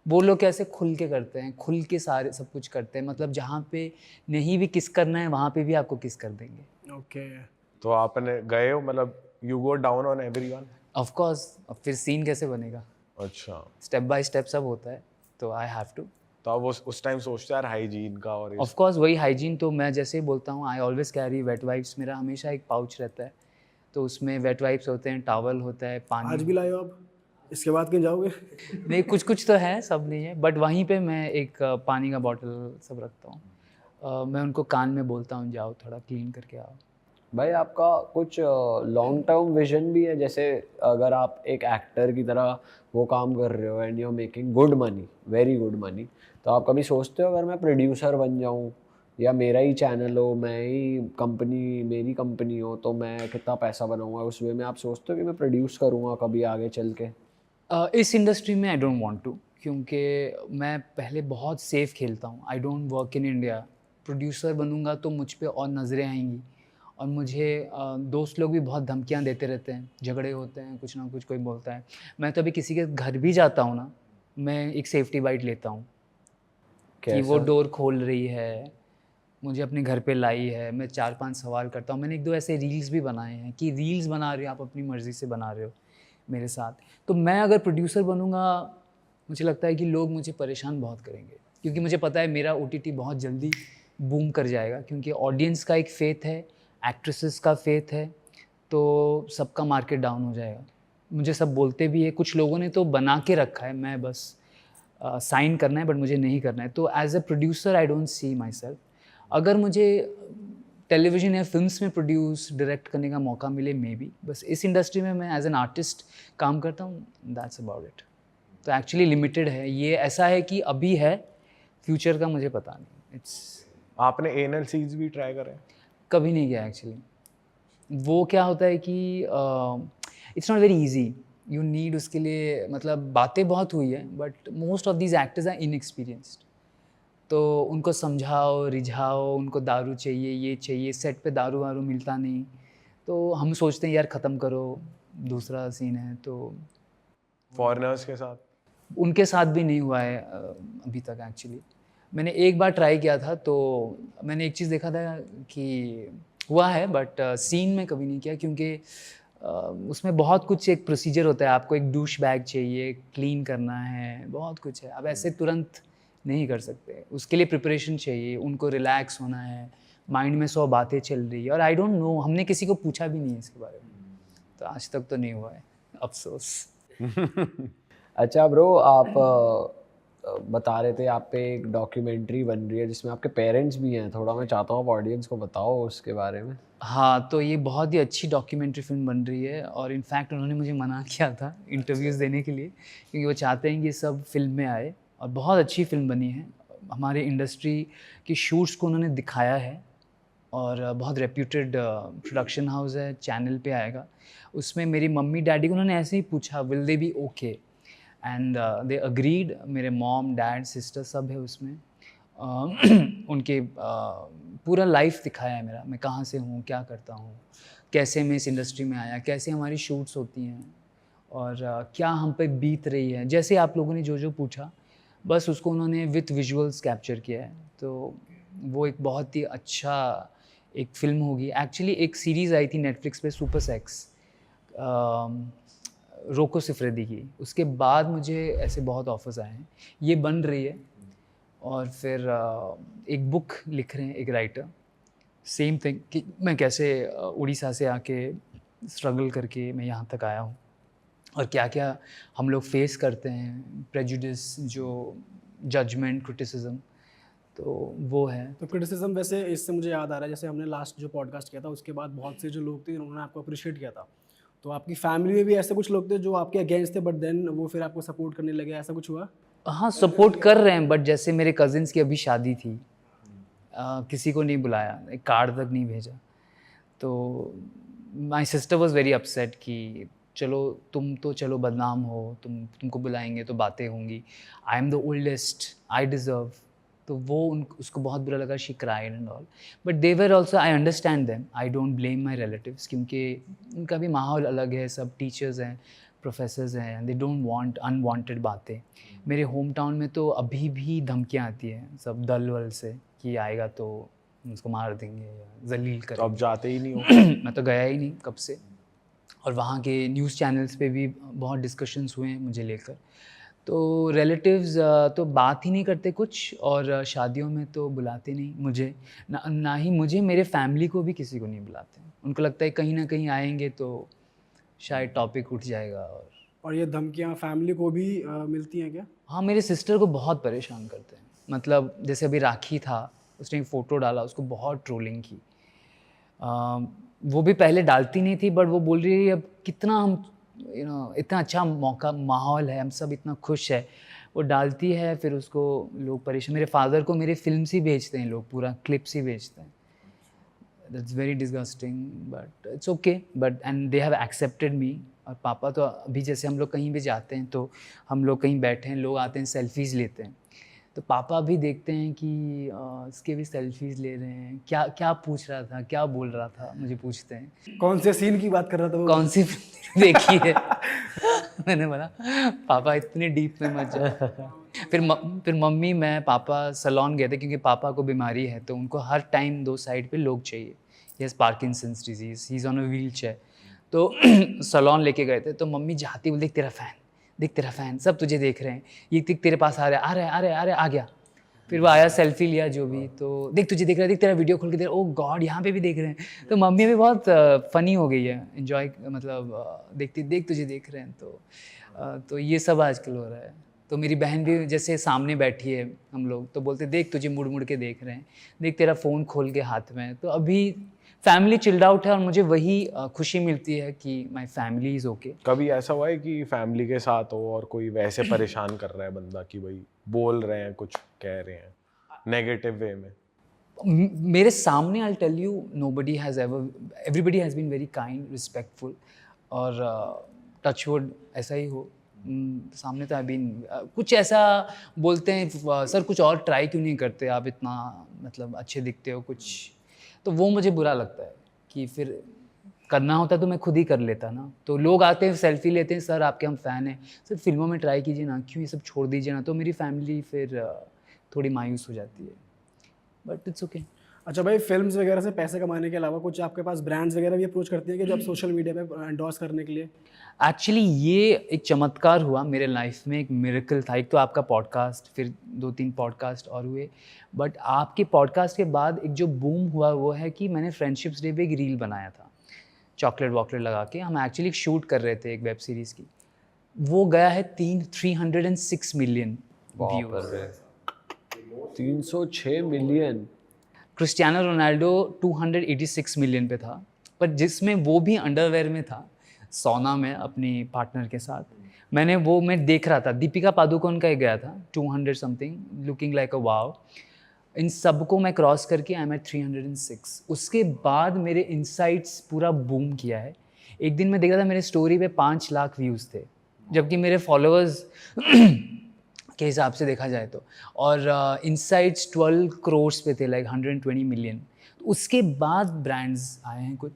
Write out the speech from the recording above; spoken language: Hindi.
वो लोग कैसे खुल के करते हैं, खुल के सारे सब कुछ करते हैं, मतलब जहाँ पे नहीं भी किस करना है वहाँ पे भी आपको किस कर देंगे। ओके। तो आपने गए हो, मतलब you go down on everyone? Of course, अब फिर सीन कैसे बनेगा, अच्छा, स्टेप बाय स्टेप सब होता है, तो आई हैव टू। तो आप उस टाइम सोचते यार हाइजीन का और ऑफ कोर्स वही हाइजीन, तो मैं जैसे ही बोलता हूँ I always carry wet wipes, मेरा हमेशा एक पाउच रहता है, तो उसमें वेट वाइप्स होते हैं, टॉवल होता है, पानी। आज भी लाए हो आप? इसके बाद कहीं जाओगे? नहीं, कुछ कुछ तो है, सब नहीं है, बट वहीं पे मैं एक पानी का बॉटल सब रखता हूँ। मैं उनको कान में बोलता हूँ जाओ थोड़ा क्लीन करके आओ। भाई आपका कुछ लॉन्ग टर्म विजन भी है, जैसे अगर आप एक एक्टर की तरह वो काम कर रहे हो and you are making good money, very good money, तो आप कभी सोचते हो अगर मैं प्रोड्यूसर बन जाऊं या मेरा ही चैनल हो, मैं ही कंपनी, मेरी कंपनी हो, तो मैं कितना पैसा बनाऊंगा उस वे में? आप सोचते हो कि मैं प्रोड्यूस करूंगा कभी आगे चल के? इस इंडस्ट्री में आई डोंट वांट टू, क्योंकि मैं पहले बहुत सेफ खेलता हूँ। I don't work in India. Producer बनूंगा तो मुझ पे और नज़रें आएंगी, और मुझे दोस्त लोग भी बहुत धमकियाँ देते रहते हैं, झगड़े होते हैं, कुछ ना कुछ कोई बोलता है। मैं तो अभी किसी के घर भी जाता हूँ ना, मैं एक सेफ्टी बाइट लेता हूँ कि वो कैसा? डोर खोल रही है, मुझे अपने घर पे लाई है, मैं 4-5 सवाल करता हूँ। मैंने 1-2 ऐसे रील्स भी बनाए हैं कि रील्स बना रहे हो आप, अपनी मर्ज़ी से बना रहे हो मेरे साथ। तो मैं अगर प्रोड्यूसर बनूँगा, मुझे लगता है कि लोग मुझे परेशान बहुत करेंगे, क्योंकि मुझे पता है मेरा ओटीटी बहुत जल्दी बूम कर जाएगा, क्योंकि ऑडियंस का एक फेथ है, एक्ट्रेसेस का फेथ है, तो सबका मार्केट डाउन हो जाएगा। मुझे सब बोलते भी है, कुछ लोगों ने तो बना के रखा है, मैं बस साइन करना है, बट मुझे नहीं करना है। तो as a producer I don't see myself. अगर मुझे टेलीविज़न या फिल्म्स में प्रोड्यूस डायरेक्ट करने का मौका मिले, मे बी, बस इस इंडस्ट्री में मैं एज एन आर्टिस्ट काम करता हूँ, दैट्स अबाउट इट। तो एक्चुअली लिमिटेड है ये, ऐसा है कि अभी है, फ्यूचर का मुझे पता नहीं। इट्स आपने एनल सीज भी ट्राई करे? कभी नहीं किया एक्चुअली। वो क्या होता है कि it's not very easy, you need उसके लिए, मतलब बातें बहुत हुई है, but most of these actors are inexperienced. तो उनको समझाओ, रिझाओ, उनको दारू चाहिए, ये चाहिए, सेट पे दारू वारू मिलता नहीं, तो हम सोचते हैं यार ख़त्म करो, दूसरा सीन है। तो फॉरेनर्स के साथ? उनके साथ भी नहीं हुआ है अभी तक एक्चुअली। मैंने एक बार ट्राई किया था, तो मैंने एक चीज़ देखा था कि हुआ है, बट सीन में कभी नहीं किया, क्योंकि उसमें बहुत कुछ एक प्रोसीजर होता है, आपको एक डूश बैग चाहिए, क्लीन करना है, बहुत कुछ है। अब ऐसे तुरंत नहीं कर सकते, उसके लिए प्रिपरेशन चाहिए, उनको रिलैक्स होना है, माइंड में 100 बातें चल रही है, और आई डोंट नो, हमने किसी को पूछा भी नहीं है इसके बारे में, तो आज तक तो नहीं हुआ है, अफसोस। अच्छा ब्रो, आप बता रहे थे आप पे एक डॉक्यूमेंट्री बन रही है जिसमें आपके पेरेंट्स भी हैं, थोड़ा मैं चाहता हूँ आप ऑडियंस को बताओ उसके बारे में। हाँ, तो ये बहुत ही अच्छी डॉक्यूमेंट्री फ़िल्म बन रही है, और इनफैक्ट उन्होंने मुझे मना किया था इंटरव्यूज़ देने के लिए, क्योंकि वो चाहते हैं कि ये सब फ़िल्म में आए, और बहुत अच्छी फ़िल्म बनी है। हमारे इंडस्ट्री की शूट्स को उन्होंने दिखाया है, और बहुत रेप्यूटेड प्रोडक्शन हाउस है, चैनल पे आएगा। उसमें मेरी मम्मी-डैडी को उन्होंने ऐसे ही पूछा, will they B okay, and they agreed. मेरे मॉम, डैड, सिस्टर सब है उसमें। उनके पूरा लाइफ दिखाया है मेरा, मैं कहाँ से हूँ, क्या करता हूँ, कैसे मैं इस इंडस्ट्री में आया, कैसे हमारी शूट्स होती हैं, और क्या हम पे बीत रही है। जैसे आप लोगों ने जो जो पूछा, बस उसको उन्होंने विथ विजुअल्स कैप्चर किया है। तो वो एक बहुत ही अच्छा एक फ़िल्म होगी। एक्चुअली एक सीरीज़ आई थी नेटफ्लिक्स पे, सुपर सेक्स, रोको सिफरेदी की। उसके बाद मुझे ऐसे बहुत ऑफ़र्स आए हैं, ये बन रही है, और फिर एक बुक लिख रहे हैं एक राइटर, सेम थिंग कि मैं कैसे उड़ीसा से आके स्ट्रगल करके मैं यहाँ तक आया हूँ, और क्या-क्या हम लोग फेस करते हैं, प्रेजुडिस, जो जजमेंट, क्रिटिसिज्म, तो वो है। तो क्रिटिसिज्म, वैसे इससे मुझे याद आ रहा है, जैसे हमने लास्ट जो पॉडकास्ट किया था उसके बाद बहुत से जो लोग थे उन्होंने आपको अप्रिशिएट किया था, तो आपकी फैमिली में भी ऐसे कुछ लोग थे जो आपके अगेंस्ट थे बट देन वो फिर आपको सपोर्ट करने लगे, ऐसा कुछ हुआ? हाँ, सपोर्ट कर रहे हैं, बट जैसे मेरे कज़िन्स की अभी शादी थी, किसी को नहीं बुलाया, एक कार्ड तक नहीं भेजा। तो my sister was very upset कि चलो तुम तो चलो बदनाम हो, तुमको बुलाएँगे तो बातें होंगी। I am the oldest, I deserve. तो वो उन उसको बहुत बुरा लगा, she cried and all. But they were also, I understand them, I don't blame my relatives, क्योंकि उनका भी माहौल अलग है, सब टीचर्स हैं, प्रोफेसर्स हैं, दे डोंट वांट अनवांटेड बातें। मेरे होम टाउन में तो अभी भी धमकियाँ आती हैं सब दल वल से कि आएगा तो उसको मार देंगे या जलील तो करेंगे। अब जाते ही नहीं हो? मैं तो गया ही नहीं कब से। और वहाँ के न्यूज़ चैनल्स पे भी बहुत डिस्कशंस हुए हैं मुझे लेकर। तो रिलेटिव्स तो बात ही नहीं करते कुछ, और शादियों में तो बुलाते नहीं मुझे, ना ही मुझे, मेरे फैमिली को भी किसी को नहीं बुलाते। उनको लगता है कहीं ना कहीं आएंगे तो शायद टॉपिक उठ जाएगा। और ये धमकियाँ फैमिली को भी मिलती हैं क्या? हाँ, मेरे सिस्टर को बहुत परेशान करते हैं। मतलब जैसे अभी राखी था, उसने एक फ़ोटो डाला, उसको बहुत ट्रोलिंग की। वो भी पहले डालती नहीं थी, बट वो बोल रही है अब कितना हम इतना अच्छा मौका माहौल है, हम सब इतना खुश है, वो डालती है फिर उसको लोग परेशान। मेरे फादर को मेरे फिल्म्स ही भेजते हैं लोग, पूरा क्लिप्स ही भेजते हैं। That's very disgusting but it's okay, but and they have accepted मी। और पापा तो अभी जैसे हम लोग कहीं भी जाते हैं तो हम लोग कहीं बैठे हैं, लोग आते हैं सेल्फीज़ लेते हैं, तो पापा भी देखते हैं कि इसके भी सेल्फीज़ ले रहे हैं, क्या क्या पूछ रहा था, क्या बोल रहा था, मुझे पूछते हैं कौन से सीन की बात कर रहा था वो? कौन सी फिल्म देखी है। मैंने बोला पापा इतने डीप में मत जाओ। फिर मम्मी मैं पापा सलोन गए थे क्योंकि पापा को बीमारी है, तो उनको हर टाइम 2 साइड पे लोग चाहिए। He has Parkinson's disease, he is on a wheel chair. तो सलोन लेके गए थे, तो मम्मी जाती बोल देख तेरा फ़ैन, देख तेरा फ़ैन, सब तुझे देख रहे हैं, ये देख तेरे पास आ रहा है, आ गया। फिर वो आया, सेल्फी लिया जो भी, तो देख तुझे देख रहा है, देख तेरा वीडियो खोल के देख रहा है, ओह गॉड यहाँ पे भी देख रहे हैं। तो मम्मी भी बहुत फ़नी हो गई है, इन्जॉय मतलब देखती देख तुझे देख रहे हैं। तो ये सब आजकल हो रहा है। तो मेरी बहन भी जैसे सामने बैठी है हम लोग, तो बोलते देख तुझे मुड़ मुड़ के देख रहे हैं, देख तेरा फ़ोन खोल के हाथ में। तो अभी फैमिली चिल्ड आउट है और मुझे वही खुशी मिलती है कि माय फैमिली इज़ ओके। कभी ऐसा हुआ है कि फैमिली के साथ हो और कोई वैसे परेशान कर रहा है बंदा कि भाई बोल रहे हैं, कुछ कह रहे हैं नेगेटिव वे में? मेरे सामने I tell you nobody has ever, everybody has been very kind, respectful, और टचवुड ऐसा ही हो। सामने तो आई बीन कुछ ऐसा बोलते हैं सर कुछ और ट्राई क्यों नहीं करते आप, इतना मतलब अच्छे दिखते हो कुछ, तो वो मुझे बुरा लगता है कि फिर करना होता तो मैं खुद ही कर लेता ना। तो लोग आते हैं सेल्फी लेते हैं, सर आपके हम फ़ैन हैं, सर फिल्मों में ट्राई कीजिए ना, क्यों ये सब छोड़ दीजिए ना। तो मेरी फैमिली फिर थोड़ी मायूस हो जाती है, बट इट्स ओके। अच्छा भाई, फिल्म्स वगैरह से पैसे कमाने के अलावा कुछ आपके पास ब्रांड्स वगैरह भी अप्रोच करती हैं कि जो आप सोशल मीडिया पे एंडोर्स करने के लिए? एक्चुअली ये एक चमत्कार हुआ मेरे लाइफ में, एक मिरेकल था। एक तो आपका पॉडकास्ट, फिर 2-3 पॉडकास्ट और हुए, बट आपके पॉडकास्ट के बाद एक जो बूम हुआ वो है कि मैंने फ्रेंडशिप्स डे पे एक रील बनाया था चॉकलेट वॉकलेट लगा के। हम एक्चुअली शूट कर रहे थे एक वेब सीरीज़ की, वो गया है 306 million views. 306 million. Cristiano Ronaldo 286 million पे था, पर जिसमें वो भी अंडरवेयर में था, सौना में अपनी पार्टनर के साथ। मैं देख रहा था, दीपिका पादुकोण का एक गया था 200 समथिंग, लुकिंग लाइक अ वाव। इन सबको मैं क्रॉस करके आई एम एट 306। उसके बाद मेरे इनसाइट्स पूरा बूम किया है। एक दिन मैं देख रहा था मेरे स्टोरी पे 5 लाख व्यूज़ थे, जबकि मेरे फॉलोअर्स के हिसाब से देखा जाए तो, और इनसाइट्स 12 करोड़ पे थे, लाइक 120 मिलियन। उसके बाद ब्रांड्स आए हैं कुछ,